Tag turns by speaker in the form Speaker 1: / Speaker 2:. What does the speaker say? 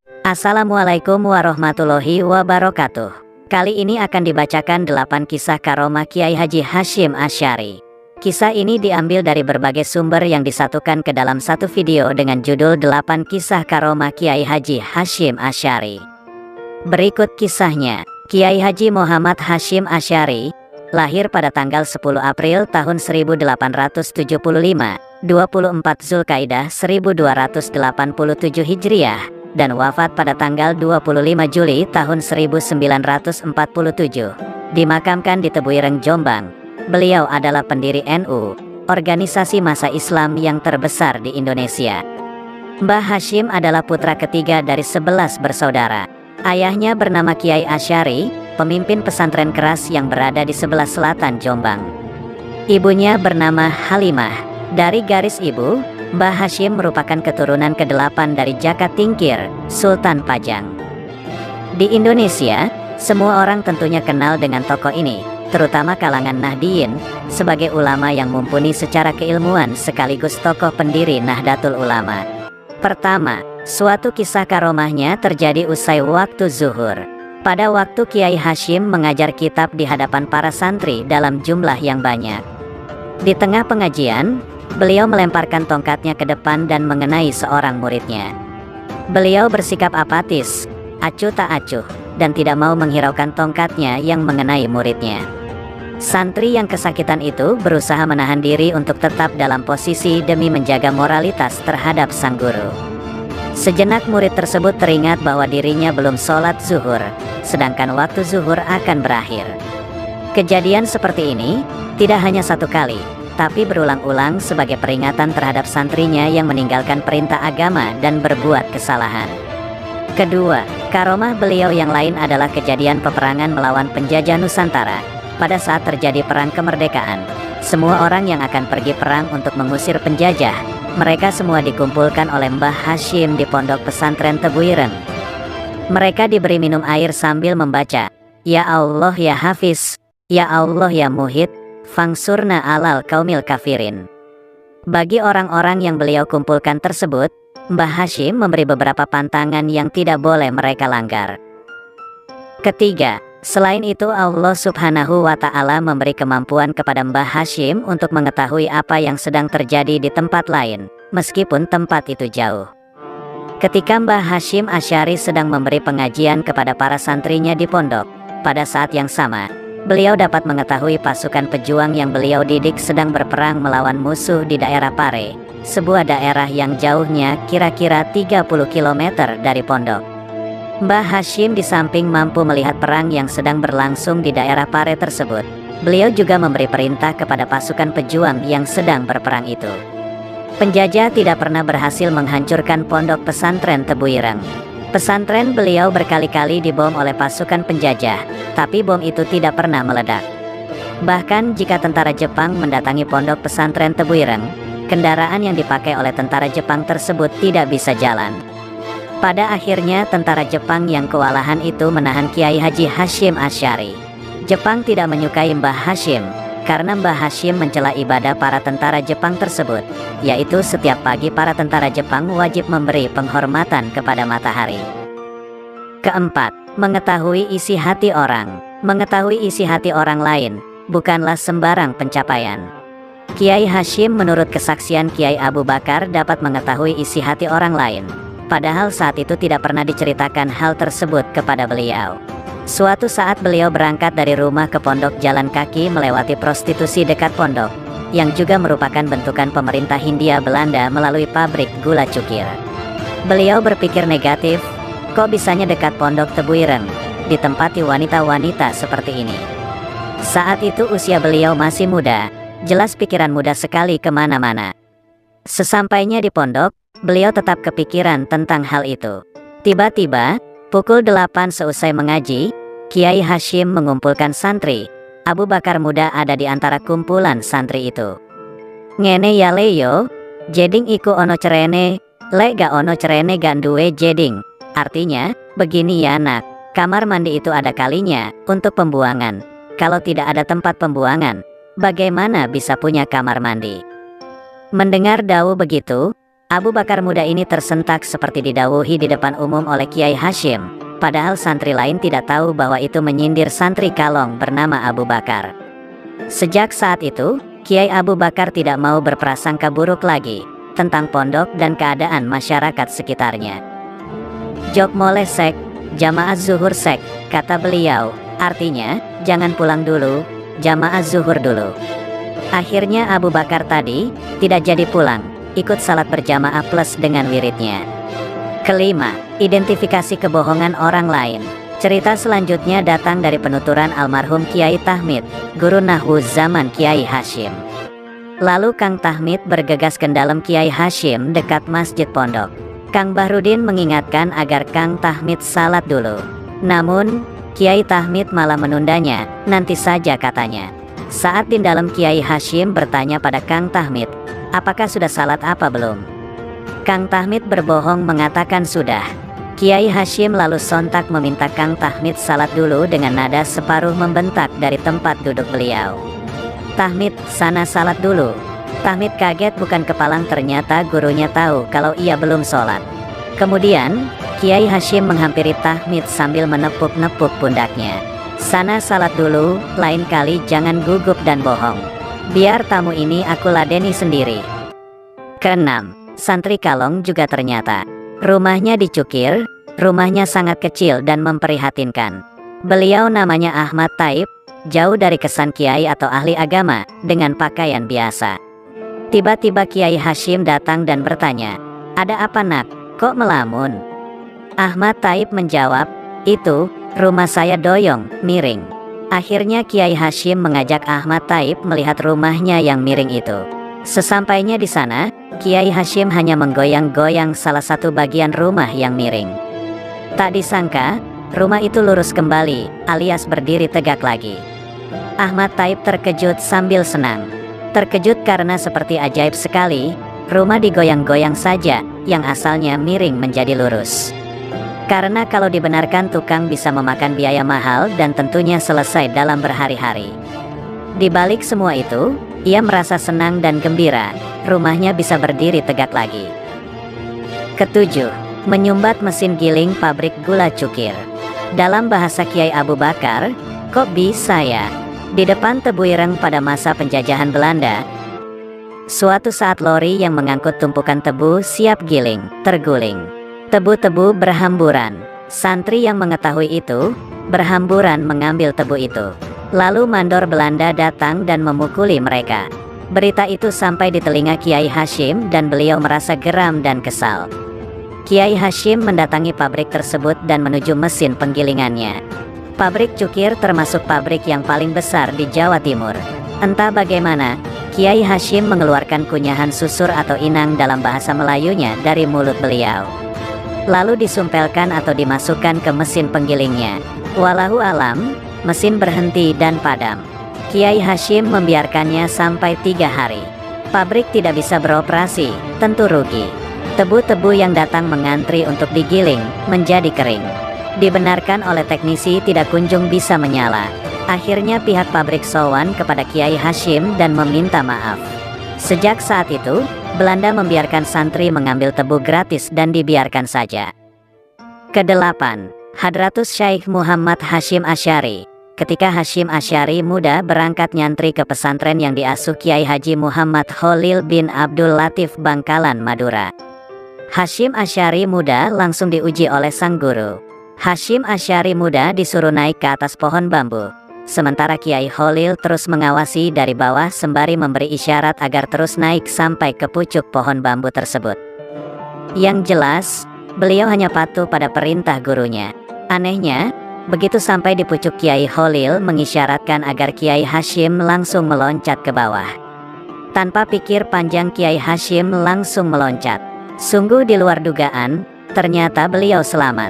Speaker 1: Assalamualaikum warahmatullahi wabarakatuh. Kali ini akan dibacakan 8 kisah karomah Kiai Haji Hasyim Asy'ari. Kisah ini diambil dari berbagai sumber yang disatukan ke dalam satu video dengan judul 8 kisah karomah Kiai Haji Hasyim Asy'ari. Berikut kisahnya. Kiai Haji Muhammad Hasyim Asy'ari lahir pada tanggal 10 April tahun 1875, 24 Zulkaidah 1287 Hijriah, dan wafat pada tanggal 25 Juli tahun 1947. Dimakamkan di Tebuireng, Jombang. Beliau adalah pendiri NU, organisasi massa Islam yang terbesar di Indonesia. Mbah Hasyim adalah putra ketiga dari 11 bersaudara. Ayahnya bernama Kiai Asy'ari, pemimpin pesantren keras yang berada di sebelah selatan Jombang. Ibunya bernama Halimah. Dari garis ibu, Mbah Hasyim merupakan keturunan ke-8 dari Jaka Tingkir, Sultan Pajang. Di Indonesia, semua orang tentunya kenal dengan tokoh ini, terutama kalangan Nahdliyin, sebagai ulama yang mumpuni secara keilmuan sekaligus tokoh pendiri Nahdlatul Ulama. Pertama, suatu kisah karomahnya terjadi usai waktu zuhur. Pada waktu Kiai Hasyim mengajar kitab di hadapan para santri dalam jumlah yang banyak. Di tengah pengajian, beliau melemparkan tongkatnya ke depan dan mengenai seorang muridnya. Beliau bersikap apatis, acuh tak acuh, dan tidak mau menghiraukan tongkatnya yang mengenai muridnya. Santri yang kesakitan itu berusaha menahan diri untuk tetap dalam posisi demi menjaga moralitas terhadap sang guru. Sejenak murid tersebut teringat bahwa dirinya belum sholat zuhur, sedangkan waktu zuhur akan berakhir. Kejadian seperti ini tidak hanya satu kali, tapi berulang-ulang sebagai peringatan terhadap santrinya yang meninggalkan perintah agama dan berbuat kesalahan. Kedua, karomah beliau yang lain adalah kejadian peperangan melawan penjajah Nusantara. Pada saat terjadi perang kemerdekaan, semua orang yang akan pergi perang untuk mengusir penjajah, mereka semua dikumpulkan oleh Mbah Hasyim di pondok pesantren Tebuireng. Mereka diberi minum air sambil membaca, "Ya Allah ya Hafiz, ya Allah ya Muhid, fangsurna alal kaumil kafirin." Bagi orang-orang yang beliau kumpulkan tersebut, Mbah Hasyim memberi beberapa pantangan yang tidak boleh mereka langgar. Ketiga, selain itu Allah Subhanahu wa Ta'ala memberi kemampuan kepada Mbah Hasyim untuk mengetahui apa yang sedang terjadi di tempat lain, meskipun tempat itu jauh. Ketika Mbah Hasyim Asy'ari sedang memberi pengajian kepada para santrinya di pondok, pada saat yang sama, beliau dapat mengetahui pasukan pejuang yang beliau didik sedang berperang melawan musuh di daerah Pare, sebuah daerah yang jauhnya kira-kira 30 km dari pondok. Mbah Hasyim di samping mampu melihat perang yang sedang berlangsung di daerah Pare tersebut, beliau juga memberi perintah kepada pasukan pejuang yang sedang berperang itu. Penjajah tidak pernah berhasil menghancurkan pondok pesantren Tebuireng. Pesantren beliau berkali-kali dibom oleh pasukan penjajah, tapi bom itu tidak pernah meledak. Bahkan jika tentara Jepang mendatangi pondok pesantren Tebuireng, kendaraan yang dipakai oleh tentara Jepang tersebut tidak bisa jalan. Pada akhirnya tentara Jepang yang kewalahan itu menahan Kiai Haji Hasyim Asy'ari. Jepang tidak menyukai Mbah Hasyim, karena Mbah Hasyim mencela ibadah para tentara Jepang tersebut, yaitu setiap pagi para tentara Jepang wajib memberi penghormatan kepada matahari. Keempat, mengetahui isi hati orang. Mengetahui isi hati orang lain, bukanlah sembarang pencapaian. Kiai Hasyim menurut kesaksian Kiai Abu Bakar dapat mengetahui isi hati orang lain. Padahal saat itu tidak pernah diceritakan hal tersebut kepada beliau. Suatu saat beliau berangkat dari rumah ke pondok jalan kaki melewati prostitusi dekat pondok, yang juga merupakan bentukan pemerintah Hindia Belanda melalui pabrik gula cukir. Beliau berpikir negatif, kok bisanya dekat pondok Tebuireng, ditempati wanita-wanita seperti ini. Saat itu usia beliau masih muda, jelas pikiran muda sekali kemana-mana. Sesampainya di pondok, beliau tetap kepikiran tentang hal itu. Tiba-tiba, pukul 8 seusai mengaji, Kiai Hasyim mengumpulkan santri. Abu Bakar muda ada di antara kumpulan santri itu. "Ngene ya leyo, jeding iku ono cerene, lek ga ono cerene ganduwe jeding." Artinya, begini ya nak, kamar mandi itu ada kalinya untuk pembuangan. Kalau tidak ada tempat pembuangan, bagaimana bisa punya kamar mandi? Mendengar dawuh begitu, Abu Bakar muda ini tersentak seperti didhawuhi di depan umum oleh Kiai Hashim, padahal santri lain tidak tahu bahwa itu menyindir santri kalong bernama Abu Bakar. Sejak saat itu, Kiai Abu Bakar tidak mau berprasangka buruk lagi tentang pondok dan keadaan masyarakat sekitarnya. Jok moleh sek, jamaah zuhur sek, kata beliau, artinya, jangan pulang dulu, jamaah zuhur dulu. Akhirnya Abu Bakar tadi tidak jadi pulang, ikut salat berjamaah plus dengan wiridnya. Kelima, identifikasi kebohongan orang lain. Cerita selanjutnya datang dari penuturan almarhum Kiai Tahmid, guru nahwu zaman Kiai Hashim. Lalu Kang Tahmid bergegas ke dalam Kiai Hashim dekat masjid pondok. Kang Bahrudin mengingatkan agar Kang Tahmid salat dulu. Namun, Kiai Tahmid malah menundanya, nanti saja katanya. Saat di dalam, Kiai Hashim bertanya pada Kang Tahmid, apakah sudah salat apa belum? Kang Tahmid berbohong mengatakan sudah. Kiai Hashim lalu sontak meminta Kang Tahmid salat dulu dengan nada separuh membentak dari tempat duduk beliau. Tahmid, sana salat dulu. Tahmid kaget bukan kepalang, ternyata gurunya tahu kalau ia belum sholat. Kemudian, Kiai Hashim menghampiri Tahmid sambil menepuk-nepuk pundaknya. Sana salat dulu, lain kali jangan gugup dan bohong. Biar tamu ini aku ladeni sendiri. Keenam, santri kalong juga ternyata. Rumahnya dicukir, rumahnya sangat kecil dan memprihatinkan. Beliau namanya Ahmad Taib, jauh dari kesan kiai atau ahli agama, dengan pakaian biasa. Tiba-tiba Kiai Hashim datang dan bertanya, ada apa nak, kok melamun? Ahmad Taib menjawab, itu, rumah saya doyong, miring. Akhirnya Kiai Hashim mengajak Ahmad Taib melihat rumahnya yang miring itu. Sesampainya di sana, Kiai Hashim hanya menggoyang-goyang salah satu bagian rumah yang miring. Tak disangka, rumah itu lurus kembali, alias berdiri tegak lagi. Ahmad Taib terkejut sambil senang. Terkejut karena seperti ajaib sekali, rumah digoyang-goyang saja, yang asalnya miring menjadi lurus. Karena kalau dibenarkan tukang bisa memakan biaya mahal dan tentunya selesai dalam berhari-hari. Di balik semua itu, ia merasa senang dan gembira, rumahnya bisa berdiri tegak lagi. Ketujuh, menyumbat mesin giling pabrik gula cukir. Dalam bahasa Kiai Abu Bakar, kok bisa ya? Di depan Tebu Ireng pada masa penjajahan Belanda, suatu saat lori yang mengangkut tumpukan tebu siap giling, terguling. Tebu-tebu berhamburan. Santri yang mengetahui itu, berhamburan mengambil tebu itu. Lalu mandor Belanda datang dan memukuli mereka. Berita itu sampai di telinga Kiai Hashim dan beliau merasa geram dan kesal. Kiai Hashim mendatangi pabrik tersebut dan menuju mesin penggilingannya. Pabrik cukir termasuk pabrik yang paling besar di Jawa Timur. Entah bagaimana, Kiai Hashim mengeluarkan kunyahan susur atau inang dalam bahasa Melayunya dari mulut beliau. Lalu disumpelkan atau dimasukkan ke mesin penggilingnya. Walahu alam, mesin berhenti dan padam. Kiai Hashim membiarkannya sampai 3 hari. Pabrik tidak bisa beroperasi, tentu rugi. Tebu-tebu yang datang mengantri untuk digiling, menjadi kering. Dibenarkan oleh teknisi tidak kunjung bisa menyala. Akhirnya pihak pabrik sowan kepada Kiai Hashim dan meminta maaf. Sejak saat itu, Belanda membiarkan santri mengambil tebu gratis dan dibiarkan saja. Kedelapan, Hadratus Syaikh Muhammad Hashim Asy'ari. Ketika Hashim Asy'ari muda berangkat nyantri ke pesantren yang diasuh Kiai Haji Muhammad Khalil bin Abdul Latif Bangkalan, Madura. Hashim Asy'ari muda langsung diuji oleh sang guru. Hashim Asy'ari muda disuruh naik ke atas pohon bambu. Sementara Kiai Khalil terus mengawasi dari bawah sembari memberi isyarat agar terus naik sampai ke pucuk pohon bambu tersebut. Yang jelas, beliau hanya patuh pada perintah gurunya. Anehnya, begitu sampai di pucuk, Kiai Khalil mengisyaratkan agar Kiai Hashim langsung meloncat ke bawah. Tanpa pikir panjang, Kiai Hashim langsung meloncat. Sungguh di luar dugaan, ternyata beliau selamat.